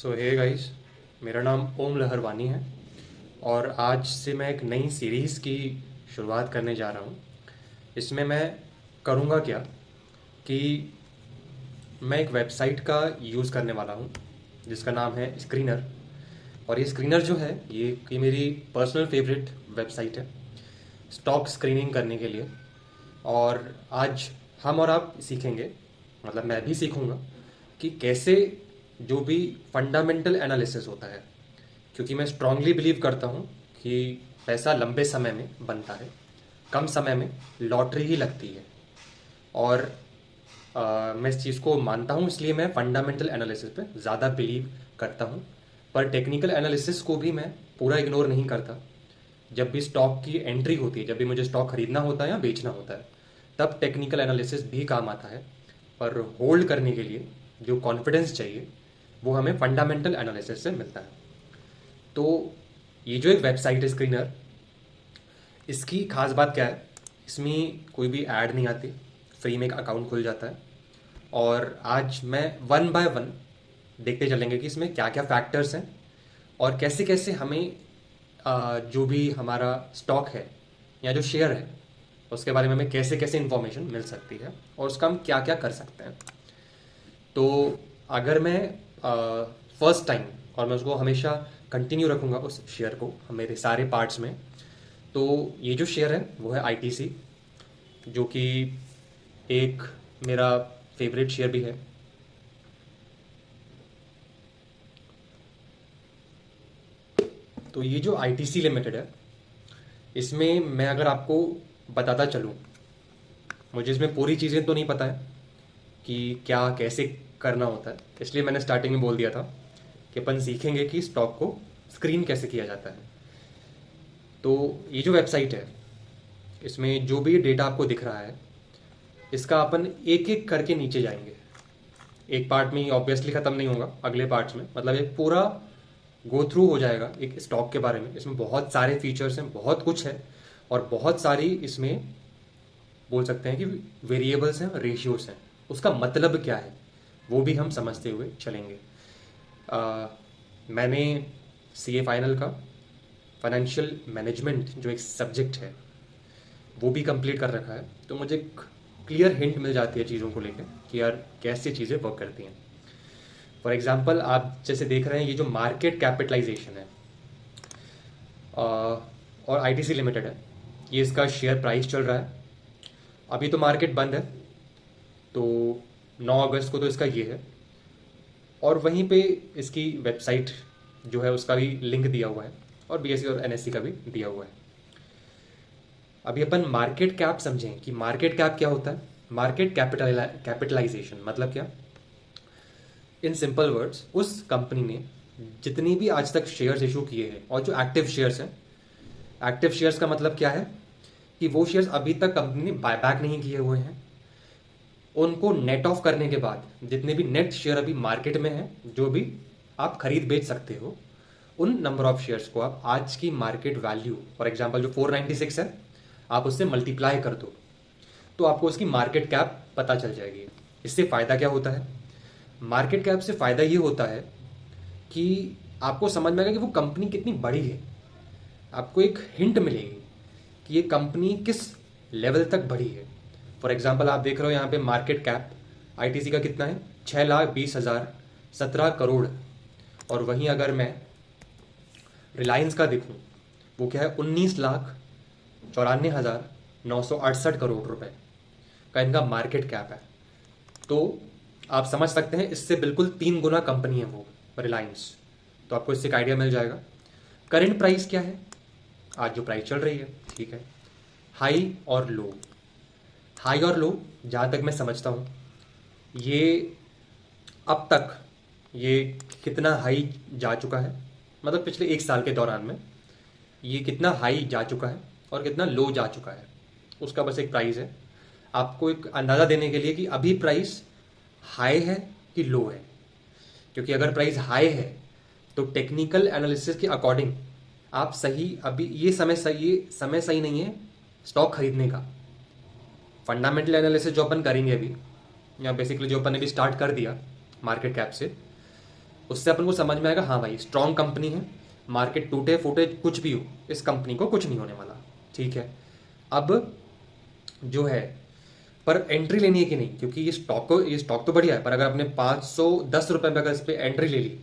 सो hey guys, मेरा नाम ओम लहरवानी है और आज से मैं एक नई सीरीज़ की शुरुआत करने जा रहा हूँ। इसमें मैं करूँगा क्या कि मैं एक वेबसाइट का यूज़ करने वाला हूँ जिसका नाम है स्क्रीनर। और ये स्क्रीनर जो है ये मेरी पर्सनल फेवरेट वेबसाइट है स्टॉक स्क्रीनिंग करने के लिए। और आज हम और आप सीखेंगे, मतलब मैं भी सीखूंगा कि कैसे जो भी फंडामेंटल एनालिसिस होता है, क्योंकि मैं स्ट्रांगली बिलीव करता हूँ कि पैसा लंबे समय में बनता है, कम समय में लॉटरी ही लगती है। और मैं इस चीज़ को मानता हूँ, इसलिए मैं फंडामेंटल एनालिसिस पे ज़्यादा बिलीव करता हूँ। पर टेक्निकल एनालिसिस को भी मैं पूरा इग्नोर नहीं करता। जब भी स्टॉक की एंट्री होती है, जब भी मुझे स्टॉक खरीदना होता है या बेचना होता है, तब टेक्निकल एनालिसिस भी काम आता है। पर होल्ड करने के लिए जो कॉन्फिडेंस चाहिए वो हमें फंडामेंटल एनालिसिस से मिलता है। तो ये जो एक वेबसाइट है स्क्रीनर, इसकी खास बात क्या है, इसमें कोई भी ऐड नहीं आती, फ्री में एक अकाउंट खुल जाता है। और आज मैं वन बाय वन देखते चलेंगे कि इसमें क्या क्या फैक्टर्स हैं और कैसे कैसे हमें जो भी हमारा स्टॉक है या जो शेयर है उसके बारे में हमें कैसे कैसे इन्फॉर्मेशन मिल सकती है और उसका हम क्या क्या कर सकते हैं। तो अगर मैं फर्स्ट टाइम, और मैं उसको हमेशा कंटिन्यू रखूँगा उस शेयर को मेरे सारे पार्ट्स में, तो ये जो शेयर है वो है आईटीसी, जो कि एक मेरा फेवरेट शेयर भी है। तो ये जो आईटीसी लिमिटेड है, इसमें मैं अगर आपको बताता चलूँ, मुझे इसमें पूरी चीज़ें तो नहीं पता है कि क्या कैसे करना होता है, इसलिए मैंने स्टार्टिंग में बोल दिया था कि अपन सीखेंगे कि स्टॉक को स्क्रीन कैसे किया जाता है। तो ये जो वेबसाइट है, इसमें जो भी डेटा आपको दिख रहा है, इसका अपन एक एक करके नीचे जाएंगे। एक पार्ट में ही ऑब्वियसली ख़त्म नहीं होगा, अगले पार्ट्स में, मतलब एक पूरा गो थ्रू हो जाएगा एक स्टॉक के बारे में। इसमें बहुत सारे फीचर्स हैं, बहुत कुछ है, और बहुत सारी इसमें बोल सकते हैं कि वेरिएबल्स हैं, रेशियोज हैं। उसका मतलब क्या है वो भी हम समझते हुए चलेंगे। मैंने सीए फाइनल का फाइनेंशियल मैनेजमेंट जो एक सब्जेक्ट है वो भी कंप्लीट कर रखा है, तो मुझे एक क्लियर हिंट मिल जाती है चीज़ों को लेकर कि यार कैसे चीज़ें वर्क करती हैं। फॉर एग्जांपल, आप जैसे देख रहे हैं ये जो मार्केट कैपिटलाइजेशन है और आईटीसी लिमिटेड है, ये इसका शेयर प्राइस चल रहा है। अभी तो मार्केट बंद है, तो 9 अगस्त को तो इसका ये है। और वहीं पे इसकी वेबसाइट जो है उसका भी लिंक दिया हुआ है, और बीएसई और एनएससी का भी दिया हुआ है। अभी अपन मार्केट कैप समझें कि मार्केट कैप क्या होता है। मार्केट कैपिटलाइजेशन मतलब क्या, इन सिंपल वर्ड्स, उस कंपनी ने जितनी भी आज तक शेयर्स इशू किए हैं, और जो एक्टिव शेयर्स हैं, एक्टिव शेयर्स का मतलब क्या है कि वो शेयर्स अभी तक कंपनी ने बायबैक नहीं किए हुए हैं, उनको नेट ऑफ करने के बाद जितने भी नेट शेयर अभी मार्केट में हैं, जो भी आप खरीद बेच सकते हो, उन नंबर ऑफ शेयर्स को आप आज की मार्केट वैल्यू, फॉर एग्जांपल जो 496 है, आप उससे मल्टीप्लाई कर दो, तो आपको उसकी मार्केट कैप पता चल जाएगी। इससे फ़ायदा क्या होता है, मार्केट कैप से फ़ायदा ये होता है कि आपको समझ में आएगा कि वो कंपनी कितनी बड़ी है। आपको एक हिंट मिलेगी कि ये कंपनी किस लेवल तक बढ़ी है। फॉर एग्जांपल, आप देख रहे हो यहाँ पे मार्केट कैप आईटीसी का कितना है, 6,20,017 करोड़। और वहीं अगर मैं रिलायंस का देखूँ, वो क्या है, 19,94,968 करोड़ रुपए का इनका मार्केट कैप है। तो आप समझ सकते हैं इससे बिल्कुल 3 गुना कंपनी है वो रिलायंस। तो आपको इससे एक आइडिया मिल जाएगा। करंट प्राइस क्या है, आज जो प्राइस चल रही है, ठीक है। हाई और लो, हाई और लो जहाँ तक मैं समझता हूँ, ये अब तक ये कितना हाई जा चुका है, मतलब पिछले 1 साल के दौरान में ये कितना हाई जा चुका है और कितना लो जा चुका है, उसका बस एक प्राइस है आपको एक अंदाज़ा देने के लिए कि अभी प्राइस हाई है कि लो है। क्योंकि अगर प्राइस हाई है तो टेक्निकल एनालिसिस के अकॉर्डिंग आप सही, अभी ये समय सही नहीं है स्टॉक खरीदने का। फंडामेंटल एनालिसिस जो अपन करेंगे अभी, या बेसिकली जो अपन ने भी स्टार्ट कर दिया मार्केट कैप से, उससे अपन को समझ में आएगा हाँ भाई स्ट्रॉन्ग कंपनी है, मार्केट टूटे फूटे कुछ भी हो इस कंपनी को कुछ नहीं होने वाला। ठीक है, अब जो है पर एंट्री लेनी है कि नहीं, क्योंकि ये स्टॉक तो बढ़िया है, पर अगर आपने 510 रुपए में अगर इस पर एंट्री ले ली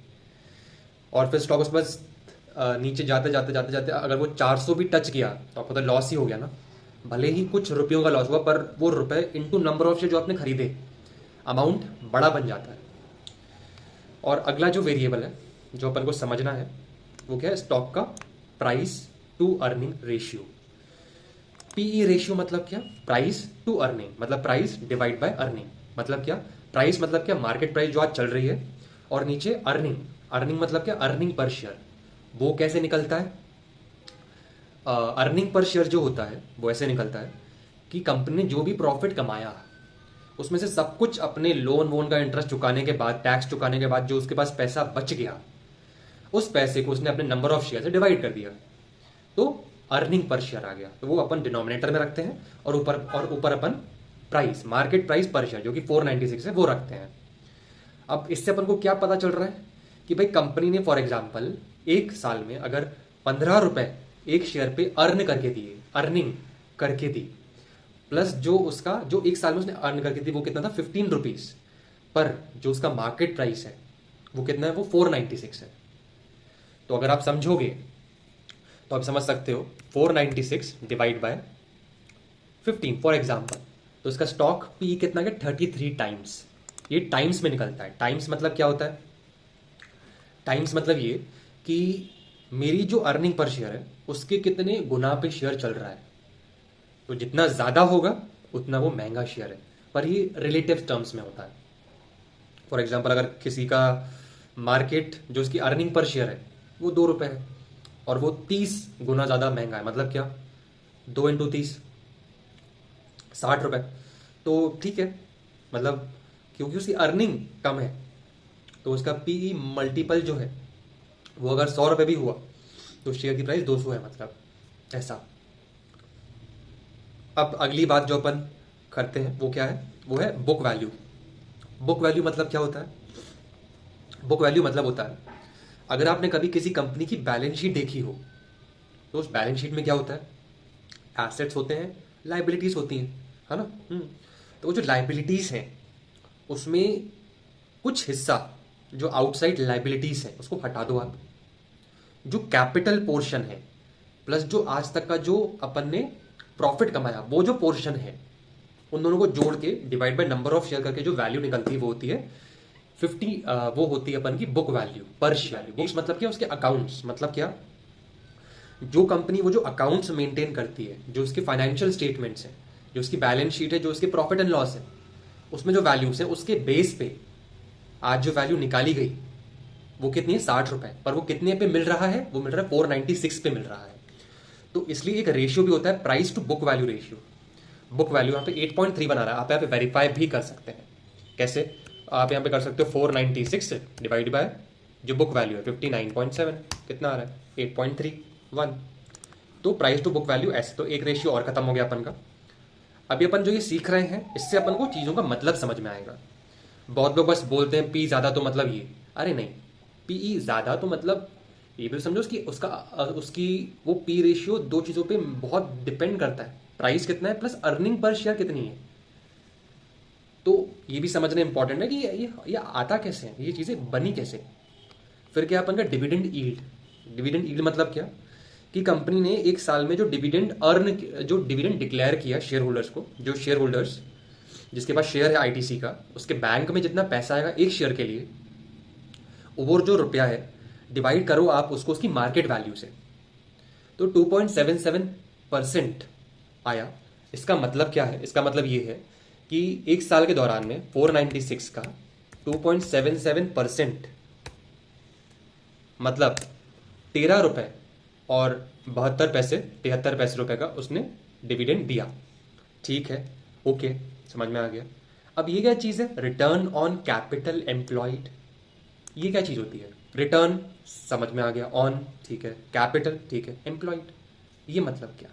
और फिर स्टॉक उसके बाद नीचे जाते जाते जाते जाते अगर वो 400 भी टच किया तो आपको तो लॉस ही हो गया ना। भले ही कुछ रुपयों का लॉस हुआ पर वो रुपए इंटू नंबर ऑफ शेयर जो आपने खरीदे अमाउंट बड़ा बन जाता है। और अगला जो वेरिएबल है जो अपन को समझना है वो क्या है, स्टॉक का price to earning ratio. PE ratio मतलब क्या, प्राइस टू अर्निंग, मतलब प्राइस डिवाइड बाय अर्निंग। मतलब क्या, प्राइस मतलब क्या, मार्केट प्राइस जो आज चल रही है, और नीचे अर्निंग। अर्निंग मतलब क्या, अर्निंग पर शेयर। वो कैसे निकलता है, अर्निंग पर शेयर जो होता है वो ऐसे निकलता है कि कंपनी ने जो भी प्रॉफिट कमाया उसमें से सब कुछ अपने लोन वोन का इंटरेस्ट चुकाने के बाद, टैक्स चुकाने के बाद जो उसके पास पैसा बच गया, उस पैसे को उसने अपने नंबर ऑफ शेयर से डिवाइड कर दिया, तो अर्निंग पर शेयर आ गया। तो वो अपन डिनोमिनेटर में रखते हैं और ऊपर अपन प्राइस, मार्केट प्राइस पर शेयर जो कि 496 है वो रखते हैं। अब इससे अपन को क्या पता चल रहा है कि भाई कंपनी ने फॉर एग्जाम्पल एक साल में अगर 15 रुपए एक शेयर पे अर्न करके दिए, अर्निंग करके दी, प्लस जो उसका जो एक साल में उसने अर्न करके दी वो कितना था, 15 रुपीज, पर जो उसका मार्केट प्राइस है वो कितना है, वो 496 है। तो अगर आप समझोगे तो आप समझ सकते हो 496 डिवाइड बाय 15 फॉर एग्जाम्पल, तो इसका स्टॉक पी कितना है, 33 टाइम्स। ये टाइम्स में निकलता है। टाइम्स मतलब क्या होता है, टाइम्स मतलब ये कि मेरी जो अर्निंग पर शेयर है उसके कितने गुना पे शेयर चल रहा है। तो जितना ज्यादा होगा उतना वो महंगा शेयर है, पर ये रिलेटिव टर्म्स में होता है। फॉर एग्जाम्पल अगर किसी का मार्केट जो उसकी अर्निंग पर शेयर है वो 2 रुपए है और वो 30 गुना ज्यादा महंगा है, मतलब क्या, 2 इंटू 30 60 रुपए। तो ठीक है, मतलब क्योंकि उसकी अर्निंग कम है तो उसका पीई मल्टीपल जो है वो अगर 100 रुपए भी हुआ तो शेयर की प्राइस 200 है, मतलब ऐसा। अब अगली बात जो अपन करते हैं वो क्या है, वो है बुक वैल्यू। बुक वैल्यू मतलब क्या होता है, बुक वैल्यू मतलब होता है अगर आपने कभी किसी कंपनी की बैलेंस शीट देखी हो तो उस बैलेंस शीट में क्या होता है, एसेट्स होते हैं, लाइबिलिटीज होती हैं, है ना। तो वो जो लाइबिलिटीज हैं उसमें कुछ हिस्सा जो आउटसाइड लाइबिलिटीज है उसको हटा दो आप, जो कैपिटल पोर्शन है प्लस जो आज तक का जो अपन ने प्रॉफिट कमाया वो जो पोर्शन है, उन दोनों को जोड़ के divide by number of share करके जो वैल्यू निकलती है वो होती है 50, वो होती है अपन की बुक वैल्यू पर शेयर। बुक्स मतलब क्या, उसके अकाउंट्स, मतलब क्या, जो कंपनी वो जो अकाउंट्स मेंटेन करती है, जो उसके फाइनेंशियल स्टेटमेंट्स हैं, जो उसकी बैलेंस शीट है, जो उसके प्रॉफिट एंड लॉस है, उसमें जो वैल्यूज है उसके बेस पे आज जो वैल्यू निकाली गई वो कितनी है, 60 रुपए, पर वो कितने पे मिल रहा है, वो मिल रहा है 496 पे मिल रहा है। तो इसलिए एक रेशियो भी होता है, price to book value ratio. Book value यहाँ पे 8.3 बना रहा है, आप यहाँ पे वेरीफाई भी कर सकते हैं। कैसे, आप यहाँ पे कर सकते हो 496 डिवाइड बाय जो बुक वैल्यू है 59.7, कितना आ रहा है 8.31। तो प्राइस टू बुक वैल्यू ऐसे, तो एक रेशियो और खत्म हो गया अपन का। अभी अपन जो ये सीख रहे हैं इससे अपन को चीज़ों का मतलब समझ में आएगा। बहुत लोग बस बोलते हैं पी ज़्यादा तो मतलब ये, अरे नहीं, पीई ज़्यादा तो मतलब ये भी समझो उसकी उसकी वो पी रेशियो दो चीज़ों पे बहुत डिपेंड करता है, प्राइस कितना है प्लस अर्निंग पर शेयर कितनी है। तो ये भी समझना इंपॉर्टेंट है कि ये आता कैसे है, ये चीज़ें बनी कैसे। फिर क्या अपन का डिविडेंड यील्ड। डिविडेंड यील्ड मतलब क्या कि कंपनी ने एक साल में जो डिविडेंड डिक्लेयर किया शेयर होल्डर्स को, जो शेयर होल्डर्स जिसके पास शेयर है आईटीसी का, उसके बैंक में जितना पैसा आएगा एक शेयर के लिए, वो जो रुपया है डिवाइड करो आप उसको उसकी मार्केट वैल्यू से, तो 2.77% आया। इसका मतलब क्या है, इसका मतलब ये है कि एक साल के दौरान में 496 का 2.77% मतलब 13 रुपए और 72 पैसे, 73 पैसे रुपए का उसने डिविडेंड दिया। ठीक है, ओके, समझ में आ गया। अब ये क्या चीज़ है, रिटर्न ऑन कैपिटल एम्प्लॉयड। ये क्या चीज़ होती है, रिटर्न समझ में आ गया, ऑन ठीक है, कैपिटल ठीक है, एम्प्लॉयड ये मतलब क्या।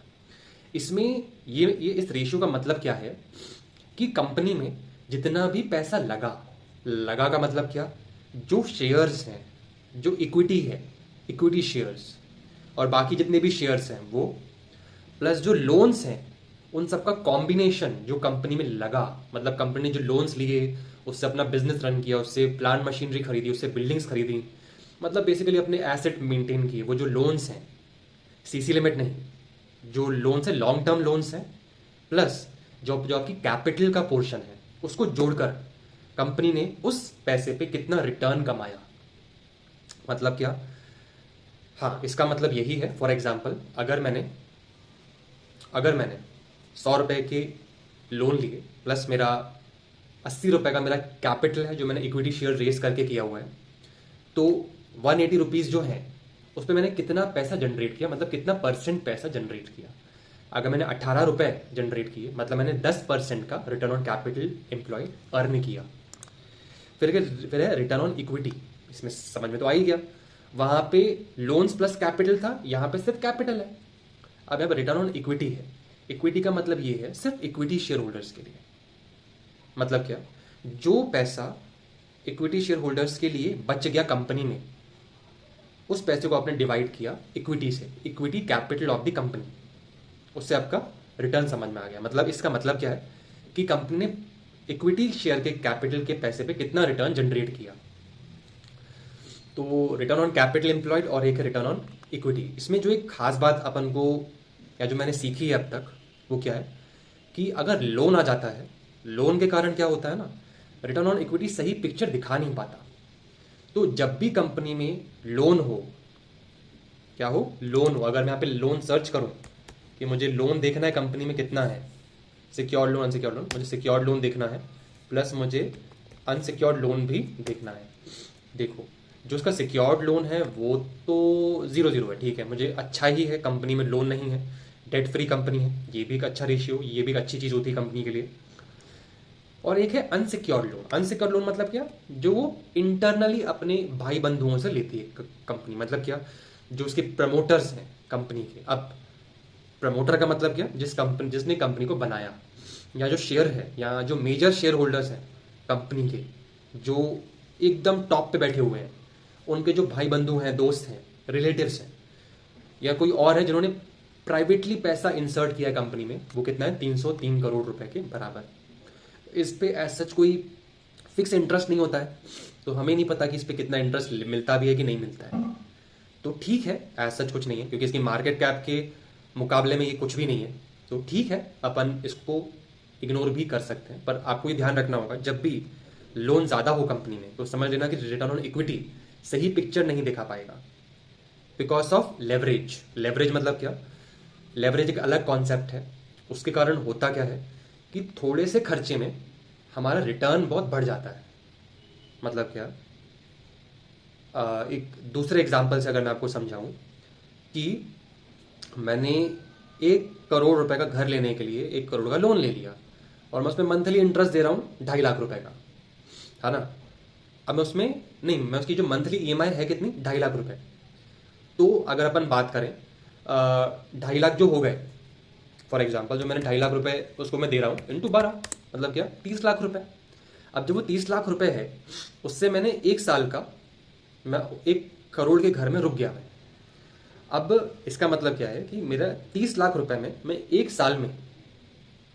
इसमें ये इस रेशियो का मतलब क्या है कि कंपनी में जितना भी पैसा लगा का मतलब क्या, जो शेयर्स हैं, जो इक्विटी है, इक्विटी शेयर्स और बाकी जितने भी शेयर्स हैं वो, प्लस जो लोन्स हैं उन सबका कॉम्बिनेशन जो कंपनी में लगा, मतलब कंपनी ने जो लोन्स लिए, उससे अपना बिजनेस रन किया, उससे प्लांट मशीनरी खरीदी, उससे बिल्डिंग्स खरीदी, मतलब बेसिकली अपने एसेट मेंटेन किए, वो जो लोन्स हैं, सीसी लिमिट नहीं, जो लोन्स है लॉन्ग टर्म लोन्स हैं, प्लस जो जो आपकी कैपिटल का पोर्शन है उसको जोड़कर कंपनी ने उस पैसे पे कितना रिटर्न कमाया। मतलब क्या? हाँ, इसका मतलब यही है, फॉर एग्जाम्पल अगर मैंने 100 रुपए के लोन लिए, प्लस मेरा 80 रुपए का मेरा कैपिटल है जो मैंने इक्विटी शेयर रेस करके किया हुआ है, तो 180 रुपीज़ जो है उस पर मैंने कितना पैसा जनरेट किया, मतलब कितना परसेंट पैसा जनरेट किया। अगर मैंने 18 रुपए जनरेट किए, मतलब मैंने 10% का return on capital employ earn किया। फिर है रिटर्न ऑन इक्विटी, इसमें समझ में तो आ ही गया। वहां पे लोन्स प्लस कैपिटल था, यहाँ पे सिर्फ कैपिटल है। अब यहाँ पर रिटर्न ऑन इक्विटी है। इक्विटी का मतलब ये है सिर्फ इक्विटी शेयर होल्डर्स के लिए। मतलब क्या? जो पैसा इक्विटी शेयर होल्डर्स के लिए बच गया कंपनी में, उस पैसे को आपने डिवाइड किया इक्विटी से, equity capital of the company, उससे आपका रिटर्न समझ में आ गया। मतलब इसका मतलब क्या है कि कंपनी ने इक्विटी शेयर के कैपिटल के पैसे पे कितना रिटर्न जनरेट किया। तो रिटर्न ऑन कैपिटल एम्प्लॉयड और एक रिटर्न ऑन इक्विटी। इसमें जो एक खास बात अपन को, या जो मैंने सीखी है अब तक, वो क्या है कि अगर लोन आ जाता है, लोन के कारण क्या होता है ना, रिटर्न ऑन इक्विटी सही पिक्चर दिखा नहीं पाता। तो जब भी कंपनी में लोन हो, क्या हो, लोन हो, अगर मैं यहाँ पे लोन सर्च करूँ कि मुझे लोन देखना है कंपनी में कितना है, सिक्योर्ड लोन, अनसिक्योर्ड लोन, मुझे सिक्योर्ड लोन देखना है, प्लस मुझे अनसिक्योर्ड लोन भी देखना है। देखो, जो उसका सिक्योर्ड लोन है वो तो 0-0 है, ठीक है, मुझे अच्छा ही है, कंपनी में लोन नहीं है, डेट फ्री कंपनी है, ये भी एक अच्छा रेशियो, ये भी एक अच्छी चीज़ होती है कंपनी के लिए। और एक है अनसिक्योर्ड लोन। अनसिक्योर्ड लोन मतलब क्या? जो वो इंटरनली अपने भाई बंधुओं से लेती है कंपनी। मतलब क्या? जो उसके प्रमोटर्स हैं कंपनी के। अब प्रमोटर का मतलब क्या? जिसने कंपनी को बनाया, या जो शेयर है, या जो मेजर शेयर होल्डर्स हैं कंपनी के, जो एकदम टॉप पे बैठे हुए हैं, उनके जो भाई बंधु हैं, दोस्त हैं, रिलेटिव्स हैं, या कोई और है जिन्होंने प्राइवेटली पैसा इंसर्ट किया कंपनी में, वो कितना है, 303 करोड़ रुपए के बराबर। इस पे एज सच कोई फिक्स इंटरेस्ट नहीं होता है, तो हमें नहीं पता कि इस पे कितना इंटरेस्ट मिलता भी है कि नहीं मिलता है। तो ठीक है, एज सच कुछ नहीं है, क्योंकि इसकी मार्केट कैप के मुकाबले में ये कुछ भी नहीं है, तो ठीक है, अपन इसको इग्नोर भी कर सकते हैं। पर आपको ये ध्यान रखना होगा, जब भी लोन ज़्यादा हो कंपनी में, तो समझ लेना कि रिटर्न ऑन इक्विटी सही पिक्चर नहीं दिखा पाएगा, बिकॉज ऑफ लेवरेज। लेवरेज मतलब क्या? लेवरेज एक अलग कॉन्सेप्ट है। उसके कारण होता क्या है कि थोड़े से खर्चे में हमारा रिटर्न बहुत बढ़ जाता है। मतलब क्या? एक दूसरे एग्जाम्पल से अगर मैं आपको समझाऊं कि मैंने 1 करोड़ रुपए का घर लेने के लिए 1 करोड़ का लोन ले लिया, और मैं उसमें मंथली इंटरेस्ट दे रहा हूँ 2.5 लाख रुपए का, है ना। अब मैं उसमें नहीं, मैं उसकी जो मंथली ईएमआई है कितनी, 2.5 लाख रुपए। तो अगर अपन बात करें 2.5 लाख जो हो गए, फॉर एग्जाम्पल जो मैंने 2.5 लाख रुपए उसको मैं दे रहा हूँ इंटू 12, मतलब क्या, 30 लाख रुपए। अब जब वो 30 लाख रुपए है, उससे मैंने 1 साल का, मैं 1 करोड़ के घर में रुक गया मैं। अब इसका मतलब क्या है कि मेरा 30 लाख रुपए में मैं 1 साल में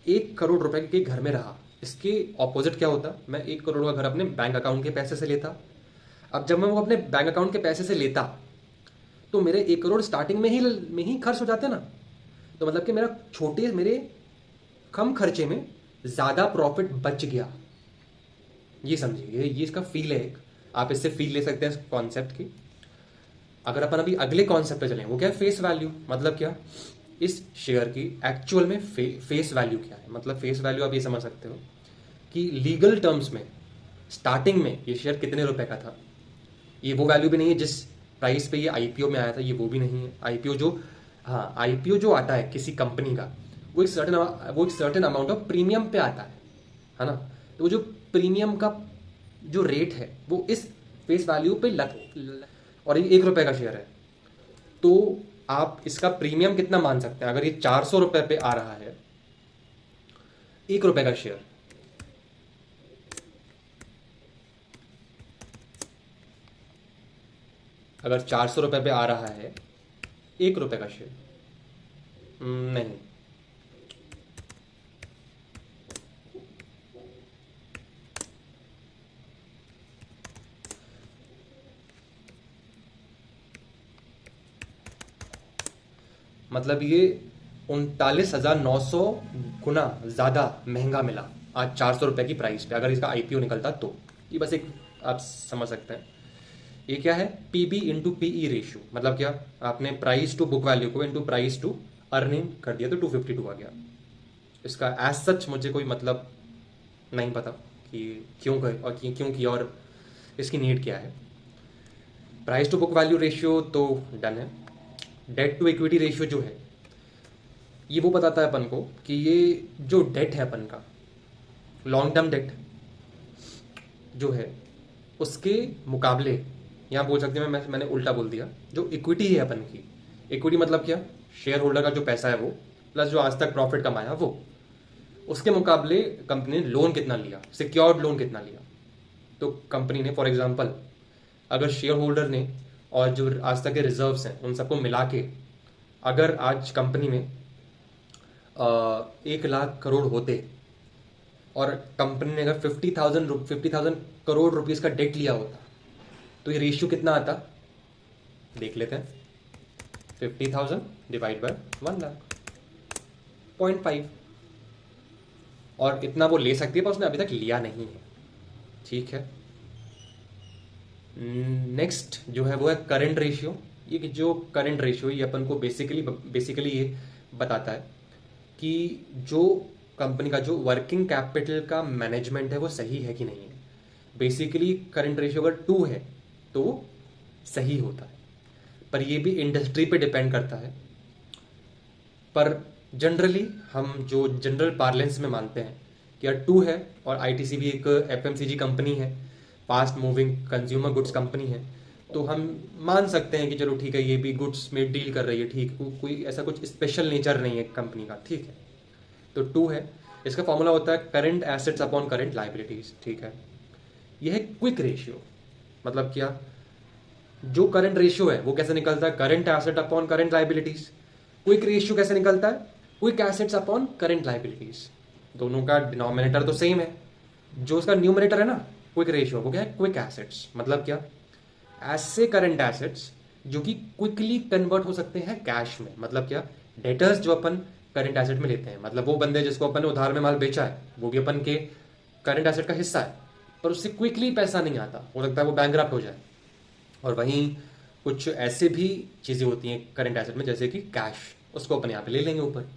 1 करोड़ रुपए के घर में रहा। इसके ऑपोजिट क्या होता, मैं 1 करोड़ का घर अपने बैंक अकाउंट के पैसे से लेता। अब जब मैं वो अपने बैंक अकाउंट के पैसे से लेता, तो मेरे 1 करोड़ स्टार्टिंग में ही खर्च हो जाते ना। तो मतलब कि मेरे कम खर्चे में ज़्यादा प्रॉफिट बच गया। ये समझिए, ये इसका फील है एक, आप इससे फील ले सकते हैं इस कॉन्सेप्ट की। अगर अपन अभी अगले कॉन्सेप्ट पे चलें, वो क्या है, फेस वैल्यू। मतलब क्या, इस शेयर की एक्चुअल में फेस वैल्यू क्या है। मतलब फेस वैल्यू आप ये समझ सकते हो कि लीगल टर्म्स में स्टार्टिंग में ये शेयर कितने रुपए का था। ये वो वैल्यू भी नहीं है जिस प्राइस पे ये आईपीओ में आया था, ये वो भी नहीं है। आईपीओ जो, हाँ, आईपीओ जो आता है किसी कंपनी का, वो एक सर्टेन अमाउंट ऑफ प्रीमियम पे आता है ना। तो वो जो प्रीमियम का जो रेट है वो इस फेस वैल्यू पे और ये 1 रुपए का शेयर है, तो आप इसका प्रीमियम कितना मान सकते हैं। अगर ये 400 रुपए पे आ रहा है 1 रुपए का शेयर, अगर 400 रुपये पे आ रहा है 1 रुपये का शेयर, नहीं, मतलब ये 39,900 गुना ज़्यादा महंगा मिला आज 400 रुपये की प्राइस पे, अगर इसका आईपीओ निकलता तो। ये बस एक आप समझ सकते हैं। ये क्या है, पीबी इंटू पीई रेशियो, मतलब क्या, आपने प्राइस टू बुक वैल्यू को इंटू प्राइस टू अर्निंग कर दिया तो 252 आ गया। इसका एज सच मुझे कोई मतलब नहीं पता कि क्यों गए और क्यों किया और इसकी नीड क्या है। Price to book value ratio तो डन है। डेट टू इक्विटी रेशियो जो है ये वो बताता है अपन को कि ये जो डेट है अपन का, लॉन्ग टर्म डेट जो है उसके मुकाबले, यहाँ बोल सकते हैं मैंने उल्टा बोल दिया, जो इक्विटी है अपन की, इक्विटी मतलब क्या, शेयर होल्डर का जो पैसा है वो प्लस जो आज तक प्रॉफिट कमाया वो, उसके मुकाबले कंपनी ने लोन कितना लिया, सिक्योर्ड लोन कितना लिया। तो कंपनी ने फॉर एग्जांपल अगर शेयर होल्डर ने और जो आज तक के रिजर्व्स हैं उन सबको मिला के अगर आज कंपनी में 1 लाख करोड़ होते और कंपनी ने अगर 50,000 करोड़ रुपीस का डेट लिया होता तो ये रेशियो कितना आता, देख लेते हैं। 50,000 डिवाइड बाय 1 लाख, 0.5, और इतना वो ले सकती है पर उसने अभी तक लिया नहीं है। ठीक है, नेक्स्ट जो है वो है करंट रेशियो। ये कि जो करंट रेशियो ये अपन को बेसिकली ये बताता है कि जो कंपनी का जो वर्किंग कैपिटल का मैनेजमेंट है वो सही है कि नहीं है। बेसिकली करंट रेशियो अगर 2 है तो वो सही होता है, पर ये भी इंडस्ट्री पे डिपेंड करता है। पर जनरली हम जो जनरल पार्लेंस में मानते हैं कि यार 2 है, और आईटीसी भी एक एफएमसीजी कंपनी है, fast moving consumer goods company है, तो हम मान सकते हैं कि चलो ठीक है ये भी गुड्स में डील कर रही है, ठीक, कोई ऐसा कुछ स्पेशल नेचर नहीं है कंपनी का, ठीक है। तो 2 है, इसका फॉर्मूला होता है current assets upon current liabilities, ठीक है। यह है क्विक रेशियो, मतलब क्या, जो करंट रेशियो है वो कैसे निकलता है, current asset upon current liabilities. Quick ratio कैसे निकलता है, quick assets upon current liabilities. दोनों का डिनोमिनेटर तो सेम है, जो उसका न्यूमरेटर है ना क्विक रेशियो, वो क्या है, क्विक एसेट्स। मतलब क्या, ऐसे करंट एसेट्स जो कि क्विकली कन्वर्ट हो सकते हैं कैश में। मतलब क्या, डेटर्स जो अपन करंट एसेट में लेते हैं, मतलब वो बंदे जिसको अपन ने उधार में माल बेचा है वो भी अपन के करंट एसेट का हिस्सा है, पर उससे क्विकली पैसा नहीं आता, हो सकता है वो बैंकरप्ट हो जाए। और वहीं कुछ ऐसे भी चीज़ें होती हैं करंट एसेट में जैसे कि कैश, उसको अपन यहाँ पे ले लेंगे ऊपर।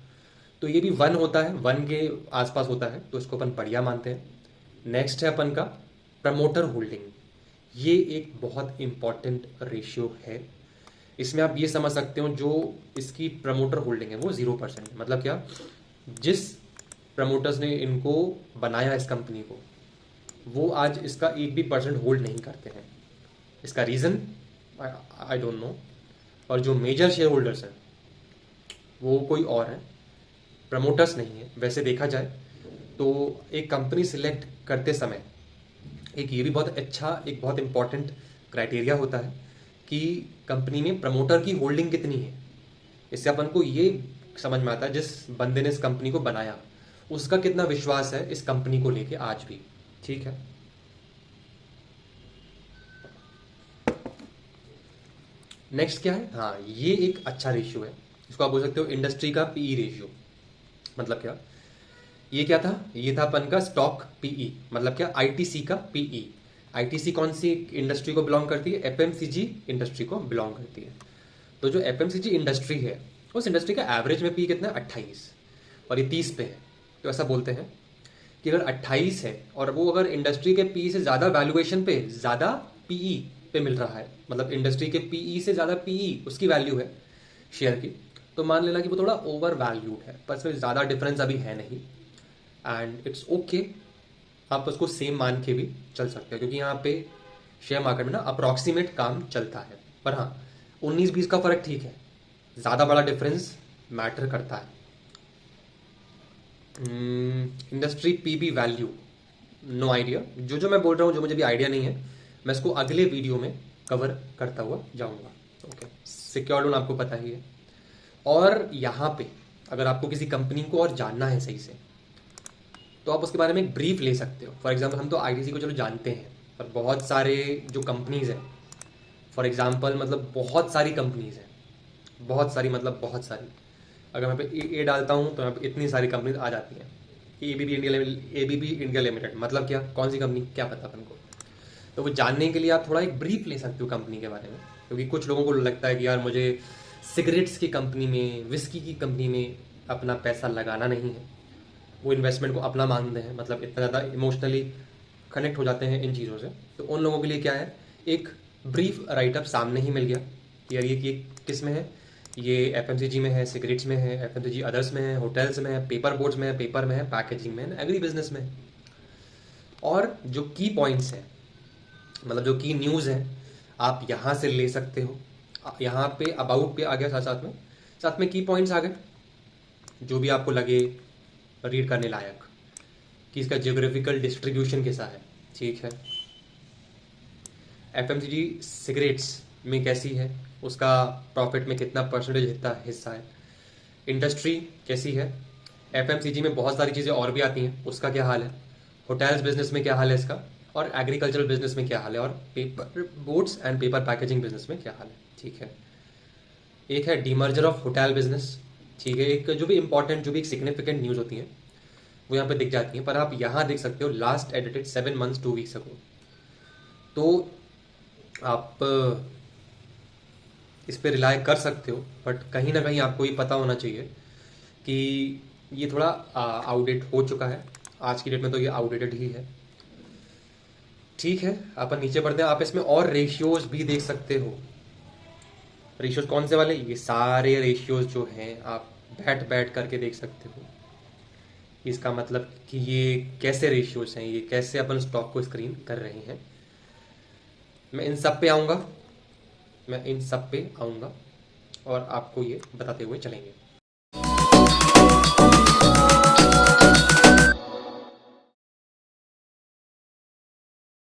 तो ये भी 1 होता है, 1 के आसपास होता है, तो इसको अपन बढ़िया मानते हैं। नेक्स्ट है अपन का प्रमोटर होल्डिंग। ये एक बहुत इंपॉर्टेंट रेशियो है। इसमें आप ये समझ सकते हो जो इसकी प्रमोटर होल्डिंग है वो 0% है। मतलब क्या, जिस प्रमोटर्स ने इनको बनाया इस कंपनी को वो आज इसका 1% होल्ड नहीं करते हैं। इसका रीज़न आई डोंट नो। और जो मेजर शेयर होल्डर्स हैं वो कोई और हैं, प्रमोटर्स नहीं है। वैसे देखा जाए तो एक कंपनी सिलेक्ट करते समय एक ये भी बहुत अच्छा, एक बहुत इंपॉर्टेंट क्राइटेरिया होता है कि कंपनी में प्रमोटर की होल्डिंग कितनी है। इससे अपन को ये समझ में आता है जिस बंदे ने इस कंपनी को बनाया उसका कितना विश्वास है इस कंपनी को लेके आज भी। ठीक है, नेक्स्ट क्या है, हाँ ये एक अच्छा रेशियो है, इसको आप बोल सकते हो इंडस्ट्री का पीई रेशियो। मतलब क्या, ये क्या था, ये था अपन का स्टॉक पीई, मतलब क्या, आईटीसी का पीई। आईटीसी कौन सी इंडस्ट्री को बिलोंग करती है, एफएमसीजी इंडस्ट्री को बिलोंग करती है। तो जो एफएमसीजी इंडस्ट्री है उस इंडस्ट्री का एवरेज में पी कितना है, 28, और ये 30 पे है। तो ऐसा बोलते हैं कि अगर 28 है और वो अगर इंडस्ट्री के पी से ज़्यादा वैल्यूएशन पे, ज़्यादा पीई पे मिल रहा है, मतलब इंडस्ट्री के पीई से ज़्यादा पीई उसकी वैल्यू है शेयर की, तो मान लेना कि वो थोड़ा ओवर वैल्यूड है, पर इसमें ज़्यादा डिफरेंस अभी है नहीं, एंड इट्स ओके। आप उसको सेम मान के भी चल सकते हैं क्योंकि यहाँ पे शेयर मार्केट में ना अप्रॉक्सीमेट काम चलता है। पर हाँ 19-20 का फर्क ठीक है, ज़्यादा बड़ा डिफरेंस मैटर करता है। Industry PB value, no idea. जो मैं बोल रहा हूँ जो मुझे भी आइडिया नहीं है, मैं इसको अगले वीडियो में कवर करता हुआ जाऊंगा। ओके, सिक्योर लोन आपको पता ही है। और यहाँ पे अगर आपको किसी कंपनी को और जानना है सही से, तो आप उसके बारे में एक ब्रीफ ले सकते हो। फॉर एग्जांपल हम तो आईटीसी को चलो जानते हैं, पर बहुत सारे जो कंपनीज हैं, फॉर एग्जांपल मतलब बहुत सारी कंपनीज हैं, बहुत सारी मतलब बहुत सारी, अगर मैं पे ए डालता हूँ तो यहाँ पे इतनी सारी कंपनीज आ जाती हैं। एबीबी इंडिया लिमिटेड मतलब क्या, कौन सी कंपनी, क्या पता अपन को। तो वो जानने के लिए आप थोड़ा एक ब्रीफ ले सकते हो कंपनी के बारे में, क्योंकि कुछ लोगों को लगता है कि यार मुझे सिगरेट्स की कंपनी में, विस्की की कंपनी में अपना पैसा लगाना नहीं है। वो इन्वेस्टमेंट को अपना मानते हैं, मतलब इतना ज़्यादा इमोशनली कनेक्ट हो जाते हैं इन चीज़ों से। तो उन लोगों के लिए क्या है, एक ब्रीफ राइटअप सामने ही मिल गया कि यार ये किस में है, ये एफएमसीजी में है, सिगरेट्स में है, एफएमसीजी अदर्स में है, होटल्स में है, पेपर बोर्ड्स में है, पेपर में है, पैकेजिंग में है, एग्री बिजनेस में है। और जो की पॉइंट्स हैं, मतलब जो की न्यूज़ है, आप यहाँ से ले सकते हो। यहाँ पे अबाउट पे आ गया, साथ में की पॉइंट्स आ गए, जो भी आपको लगे रीड करने लायक, कि इसका जियोग्राफिकल डिस्ट्रीब्यूशन कैसा है, ठीक है। एफएमसीजी सिगरेट्स में कैसी है, उसका प्रॉफिट में कितना परसेंटेज हिस्सा है, इंडस्ट्री कैसी है, एफएमसीजी में बहुत सारी चीज़ें और भी आती हैं, उसका क्या हाल है, होटल्स बिजनेस में क्या हाल है इसका, और एग्रीकल्चरल बिजनेस में क्या हाल है, और paper boards and paper packaging business में क्या हाल है, ठीक है। एक है डीमर्जर ऑफ होटल बिजनेस, ठीक है। एक जो भी इंपॉर्टेंट, जो भी एक सिग्निफिकेंट न्यूज़ होती है वो यहाँ पे दिख जाती है, पर आप यहाँ देख सकते हो लास्ट एडिटेड 7 months 2 weeks अगो। तो आप इस पे रिलाय कर सकते हो, बट कहीं ना कहीं आपको ये पता होना चाहिए कि ये थोड़ा आउटडेट हो चुका है। आज की डेट में तो ये आउटडेटेड ही है, ठीक है। अपन नीचे बढ़ते हैं, आप इसमें और रेशियोज भी देख सकते हो। रेशियोज कौन से वाले, ये सारे रेशियोज जो हैं आप बैठ बैठ करके देख सकते हो। इसका मतलब कि ये कैसे रेशियोज हैं, ये कैसे अपन स्टॉक को स्क्रीन कर रहे हैं। मैं इन सब पे आऊँगा और आपको ये बताते हुए चलेंगे।